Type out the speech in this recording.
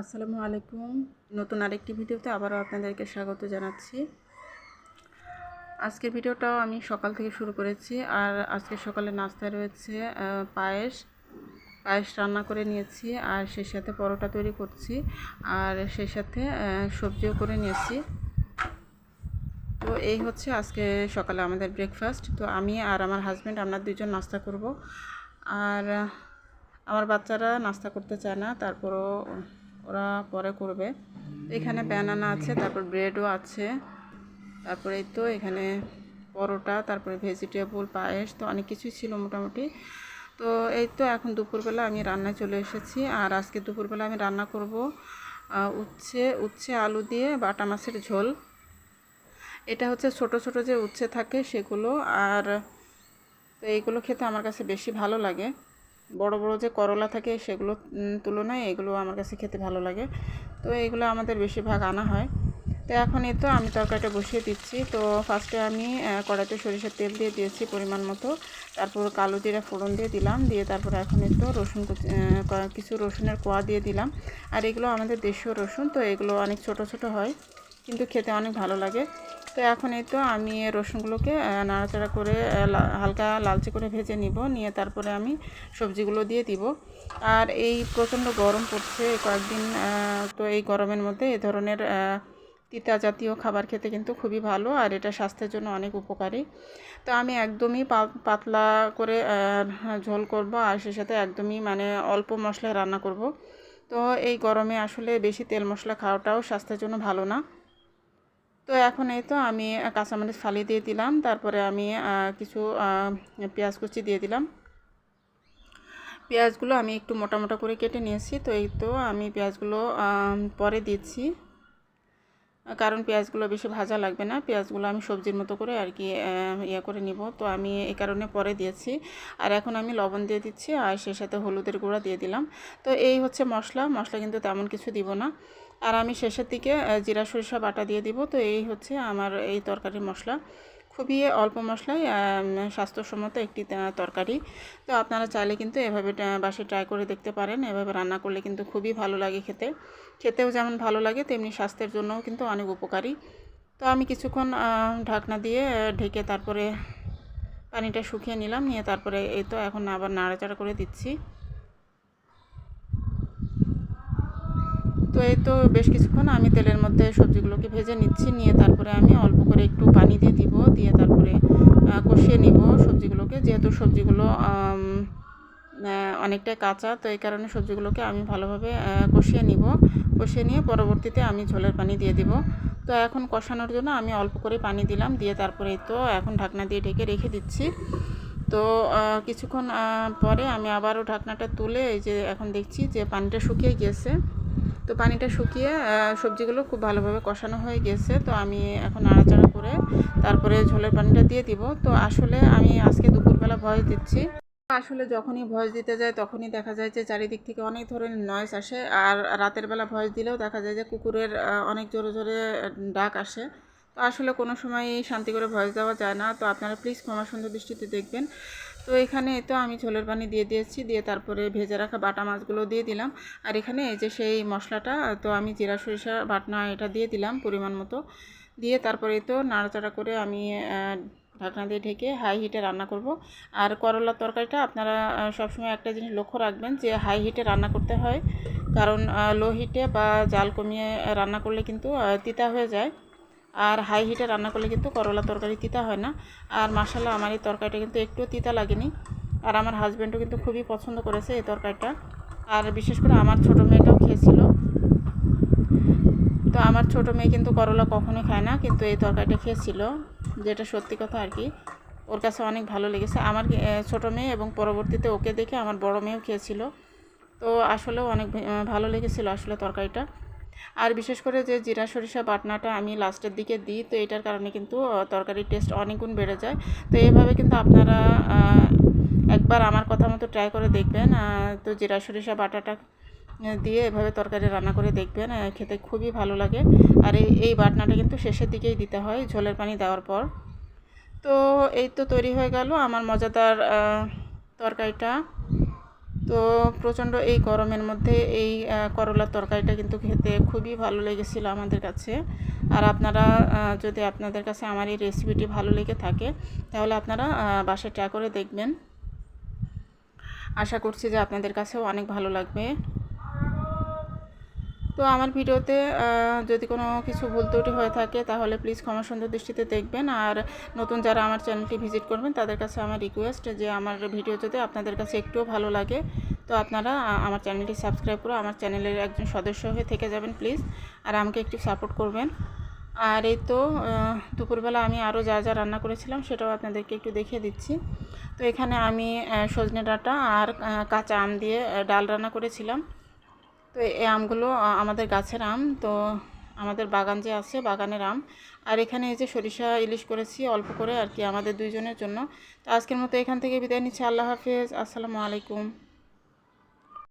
আসসালামু আলাইকুম। নতুন আরেকটি ভিডিওতে আবারও আপনাদেরকে স্বাগত জানাচ্ছি। আজকের ভিডিওটাও আমি সকাল থেকে শুরু করেছি। আর আজকে সকালে নাস্তায় রয়েছে পায়েস রান্না করে নিয়েছি, আর সেই সাথে পরোটা তৈরি করছি, আর সেই সাথে সবজিও করে নিয়েছি। তো এই হচ্ছে আজকে সকালে আমাদের ব্রেকফাস্ট। তো আমি আর আমার হাজব্যান্ড আমরা দুজন নাস্তা করব। আর আমার বাচ্চারা নাস্তা করতে চায় না, তারপরও ওরা পরে করবে। এখানে ব্যানানা আছে, তারপর ব্রেডও আছে, তারপরে এই তো এখানে পরোটা, তারপরে ভেজিটেবল, পায়েস, তো অনেক কিছুই ছিল মোটামুটি। তো এই তো এখন দুপুরবেলা আমি রান্নায় চলে এসেছি। আর আজকে দুপুরবেলা আমি রান্না করব উচ্ছে আলু দিয়ে বাটা মাছের ঝোল। এটা হচ্ছে ছোট ছোট যে উচ্ছে থাকে সেগুলো। আর তো এইগুলো খেতে আমার কাছে বেশি ভালো লাগে। বড় বড় যে করলা থাকে সেগুলো তুলনায় এগুলো আমার কাছে খেতে ভালো লাগে। তো এইগুলো আমাদের বেশিরভাগ আনা হয়। তো এখন এই তো আমি তরকারিটা বসিয়ে দিচ্ছি। তো ফার্স্টে আমি কড়াইতে সরিষার তেল দিয়ে দিয়েছি পরিমাণ মতো, তারপর কালো জিরা ফোড়ন দিয়ে দিলাম, দিয়ে তারপর এখন এই তো কিছু রসুনের কোয়া দিয়ে দিলাম। আর এগুলো আমাদের দেশীয় রসুন, তো এগুলো অনেক ছোট ছোট হয় কিন্তু খেতে অনেক ভালো লাগে। তো এখন এই তো আমি রসুনগুলোকে নাড়াচাড়া করে হালকা লালচে করে ভেজে নিয়ে তারপরে আমি সবজিগুলো দিয়ে দিব। আর এই প্রচণ্ড গরম পড়ছে কয়েকদিন, তো এই গরমের মধ্যে এ ধরনের তিতা জাতীয় খাবার খেতে কিন্তু খুবই ভালো, আর এটা স্বাস্থ্যের জন্য অনেক উপকারী। তো আমি একদমই পাতলা করে ঝোল করব, আর সে সাথে একদমই অল্প মশলায় রান্না করব। তো এই গরমে আসলে বেশি তেল মশলা খাওয়াটাও স্বাস্থ্যের জন্য ভালো না। তো এখন এই তো আমি কাঁচামরিচ ফালিয়ে দিয়ে দিলাম, তারপরে আমি কিছু পেঁয়াজ কুচি দিয়ে দিলাম। পেঁয়াজগুলো আমি একটু মোটা মোটা করে কেটে নিয়েছি। তো এই তো আমি পেঁয়াজগুলো পরে দিচ্ছি, কারণ পেঁয়াজগুলো বেশি ভাজা লাগবে না। পেঁয়াজগুলো আমি সবজির মতো করে আর কি করে নিব, তো আমি এই কারণে পরে দিয়েছি। আর এখন আমি লবণ দিয়ে দিচ্ছি, আর সেই সাথে হলুদের গুঁড়া দিয়ে দিলাম। তো এই হচ্ছে মশলা কিন্তু তেমন কিছু দিব না। আর আমি শেষের দিকে জিরা সরিষা বাটা দিয়ে দিব। তো এই হচ্ছে আমার এই তরকারির মশলা, খুবই অল্প মশলায় স্বাস্থ্যসম্মত একটি তরকারি। তো আপনারা চাইলে কিন্তু এভাবে বাসায় ট্রাই করে দেখতে পারেন। এভাবে রান্না করলে কিন্তু খুবই ভালো লাগে খেতেও যেমন ভালো লাগে তেমনি স্বাস্থ্যের জন্যও কিন্তু অনেক উপকারী। তো আমি কিছুক্ষণ ঢাকনা দিয়ে ঢেকে তারপরে পানিটা শুকিয়ে নিয়ে তারপরে এই তো এখন আবার নাড়াচাড়া করে দিচ্ছি। তো এই তো বেশ কিছুক্ষণ আমি তেলের মধ্যে সবজিগুলোকে ভেজে নিয়ে তারপরে আমি অল্প করে একটু পানি দিয়ে তারপরে কষিয়ে নিব সবজিগুলোকে, যেহেতু সবজিগুলো অনেকটাই কাঁচা, তো এই কারণে সবজিগুলোকে আমি ভালোভাবে কষিয়ে নিয়ে পরবর্তীতে আমি ঝোলের পানি দিয়ে দিব। তো এখন কষানোর জন্য আমি অল্প করে পানি দিলাম, দিয়ে তারপরে তো এখন ঢাকনা দিয়ে ঢেকে রেখে দিচ্ছি। তো কিছুক্ষণ পরে আমি আবারও ঢাকনাটা তুলে এই যে এখন দেখছি যে পানিটা শুকিয়ে গিয়েছে। তো পানিটা শুকিয়ে সবজিগুলো খুব ভালোভাবে কষানো হয়ে গেছে। তো আমি এখন নাড়াচাড়া করে তারপরে ঝোলের পানিটা দিয়ে দিব। তো আসলে আমি আজকে দুপুরবেলা ভয়েস দিচ্ছি। আসলে যখনই ভয়েস দিতে যায় তখনই দেখা যায় যে চারিদিক থেকে অনেক ধরনের নয়েজ আসে, আর রাতের বেলা ভয়েস দিলেও দেখা যায় যে কুকুরের অনেক জোরে জোরে ডাক আসে। তো আসলে কোনো সময় শান্তি করে ভয়েস দেওয়া যায় না। তো আপনারা প্লিজ ক্ষমা সুন্দর দৃষ্টিতে দেখবেন। তো এখানে তো আমি ঝোলের পানি দিয়ে দিয়েছি, দিয়ে তারপরে ভেজে রাখা বাটা মাছগুলো দিয়ে দিলাম। আর এখানে এই যে সেই মশলাটা, তো আমি জিরা সরিষা বাটনা এটা দিয়ে দিলাম পরিমাণ মতো, দিয়ে তারপরে তো নাড়াচাড়া করে আমি ঢাকনা দিয়ে ঢেকে হাই হিটে রান্না করব। আর করলার তরকারিটা আপনারা সবসময় একটা জিনিস লক্ষ্য রাখবেন যে হাই হিটে রান্না করতে হয়, কারণ লো হিটে বা জাল কমিয়ে রান্না করলে কিন্তু তিতা হয়ে যায়। আর হাই হিটে রান্না করলে কিন্তু করলা তরকারি তিতা হয় না। আর মাশাআল্লাহ আমার এই তরকারিটা কিন্তু একটুও তিতা লাগেনি। আর আমার হাজব্যান্ডও কিন্তু খুবই পছন্দ করেছে এই তরকারিটা। আর বিশেষ করে আমার ছোটো মেয়েটাও খেয়েছিল। তো আমার ছোটো মেয়ে কিন্তু করলা কখনোই খায় না, কিন্তু এই তরকারিটা খেয়েছিল, যেটা সত্যি কথা আর কি। ওর কাছে অনেক ভালো লেগেছে আমার ছোটো মেয়ে, এবং পরবর্তীতে ওকে দেখে আমার বড় মেয়েও খেয়েছিল। তো আসলেও অনেক ভালো লেগেছিলো আসলে তরকারিটা। আর বিশেষ করে যে জিরা সরিষা বাটনাটা আমি লাস্টের দিকে দিই, তো এটার কারণে কিন্তু তরকারির টেস্ট অনেক গুণ বেড়ে যায়। তো এইভাবে কিন্তু আপনারা একবার আমার কথা মতো ট্রাই করে দেখবেন। তো জিরা সরিষা বাটাটা দিয়ে এভাবে তরকারি রান্না করে দেখবেন, খেতে খুবই ভালো লাগে। আর এই বাটনাটা কিন্তু শেষের দিকেই দিতে হয় ঝোলের পানি দেওয়ার পর। তো এই তো তৈরি হয়ে গেল আমার মজাদার তরকারিটা। তো প্রচণ্ড এই গরমের মধ্যে এই করলার তরকারিটা কিন্তু খেতে খুবই ভালো লেগেছিলো আমাদের কাছে। আর আপনারা যদি আপনাদের কাছে আমার এই রেসিপিটি ভালো লেগে থাকে তাহলে আপনারা বাসায় ট্রাই করে দেখবেন। আশা করছি যে আপনাদের কাছেও অনেক ভালো লাগবে। তো আমার ভিডিওতে যদি কোনো কিছু ভুল ত্রুটি হয়ে থাকে তাহলে প্লিজ ক্ষমা সুন্দর দৃষ্টিতে দেখবেন। আর নতুন যারা আমার চ্যানেলটি ভিজিট করবেন তাদের কাছে আমার রিকোয়েস্ট যে আমার ভিডিও যদি আপনাদের কাছে একটুও ভালো লাগে তো আপনারা আমার চ্যানেলটি সাবস্ক্রাইব করে আমার চ্যানেলের একজন সদস্য হয়ে থেকে যাবেন প্লিজ, আর আমাকে একটু সাপোর্ট করবেন। আর এই তো দুপুরবেলা আমি আরও যা যা রান্না করেছিলাম সেটাও আপনাদেরকে একটু দেখিয়ে দিচ্ছি। তো এখানে আমি সজনে ডাঁটা আর কাঁচা আম দিয়ে ডাল রান্না করেছিলাম। তো এই আমগুলো আমাদের গাছের আম, তো আমাদের বাগান যে আছে বাগানের আম। আর এখানে এই যে সরিষা ইলিশ করেছি অল্প করে আর কি, আমাদের দুইজনের জন্য। তো আজকের মতো এখান থেকে বিদায় নিচ্ছি। আল্লাহ হাফেজ, আসসালামু আলাইকুম।